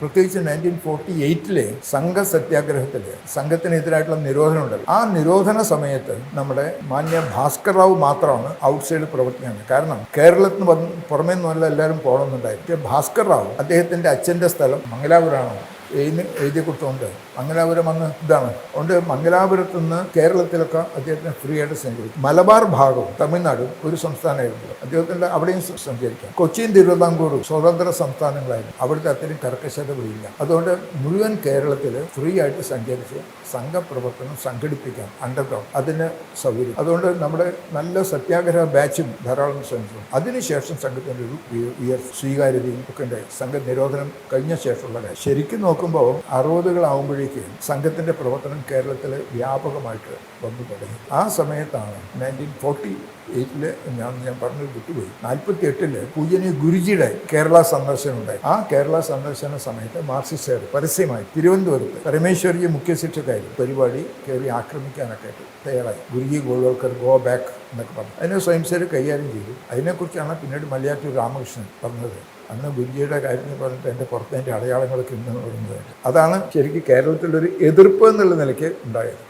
പ്രത്യേകിച്ച് 1948 സംഘ സത്യാഗ്രഹത്തിൽ സംഘത്തിനെതിരായിട്ടുള്ള നിരോധനമുണ്ടല്ലോ. ആ നിരോധന സമയത്ത് നമ്മുടെ മാന്യ ഭാസ്കർ റാവു മാത്രമാണ് ഔട്ട്സൈഡ് പ്രവർത്തിക്കുന്നത്. കാരണം കേരളത്തിൽ നിന്ന് പുറമേ നിന്നല്ല എല്ലാവരും പോകണമെന്നുണ്ടായിരുന്നു. ഭാസ്കർ റാവു അദ്ദേഹത്തിൻ്റെ അച്ഛൻ്റെ സ്ഥലം മംഗലാപുരമാണ് എഴുതി കൊടുത്തുകൊണ്ട് മംഗലാപുരം വന്ന് ഇതാണ്. അതുകൊണ്ട് മംഗലാപുരത്ത് നിന്ന് കേരളത്തിലൊക്കെ അദ്ദേഹത്തിന് ഫ്രീ ആയിട്ട് സഞ്ചരിക്കും. മലബാർ ഭാഗവും തമിഴ്നാടും ഒരു സംസ്ഥാനമായിരുന്നു. അദ്ദേഹത്തിൻ്റെ അവിടെയും സഞ്ചരിക്കാം. കൊച്ചിയും തിരുവിതാംകൂറും സ്വതന്ത്ര സംസ്ഥാനങ്ങളായിരുന്നു. അവിടുത്തെ അത്രയും കർക്കശത വിളിയില്ല. അതുകൊണ്ട് മുഴുവൻ കേരളത്തിൽ ഫ്രീ ആയിട്ട് സഞ്ചരിച്ച് സംഘപ്രവർത്തനം സംഘടിപ്പിക്കാം അണ്ടർഗ്രൗണ്ട്. അതിന് സൗകര്യം. അതുകൊണ്ട് നമ്മുടെ നല്ല സത്യാഗ്രഹ ബാച്ചും ധാരാളം ശ്രമിച്ചു. അതിനുശേഷം സംഘത്തിൻ്റെ ഒരു സ്വീകാര്യതയും ഒക്കെ ഉണ്ടായി. സംഘ നിരോധനം കഴിഞ്ഞ ശേഷമുള്ള കാര്യം ശരിക്കും നോക്കുമ്പോൾ 60കളാവുമ്പോഴേക്ക് സംഘത്തിൻ്റെ പ്രവർത്തനം കേരളത്തിൽ വ്യാപകമായിട്ട് വന്നു തുടങ്ങി. ആ സമയത്താണ് 1948 ഞാൻ പറഞ്ഞത് വിട്ടുപോയി. 48 പൂജനീയ ഗുരുജിയുടെ കേരള സന്ദർശനം ഉണ്ടായി. ആ കേരള സന്ദർശന സമയത്ത് മാർക്സിസ്റ്റുകാർ പരസ്യമായി തിരുവനന്തപുരത്ത് പരമേശ്വരി മുഖ്യ ശിക്ഷക്കാരി പരിപാടി കയറി ആക്രമിക്കാനൊക്കെ ആയിട്ട് തയ്യാറായി. ഗുരുജി ഗോൾവൽക്കർ ഗോ ബാക്ക് എന്നൊക്കെ പറഞ്ഞു. അതിനെ സ്വയംസേവകർ കൈകാര്യം ചെയ്തു. അതിനെക്കുറിച്ചാണ് പിന്നീട് മലയാറ്റൂർ രാമകൃഷ്ണൻ പറഞ്ഞത്. അന്ന് ഗുരുജിയുടെ കാര്യത്തിൽ പറഞ്ഞിട്ട് എൻ്റെ പുറത്തെ അടയാളങ്ങളൊക്കെ ഉണ്ടെന്ന് പറയുന്നത്. അതാണ് ശരിക്കും കേരളത്തിലൊരു എതിർപ്പ് എന്നുള്ള നിലയ്ക്ക് ഉണ്ടായത്.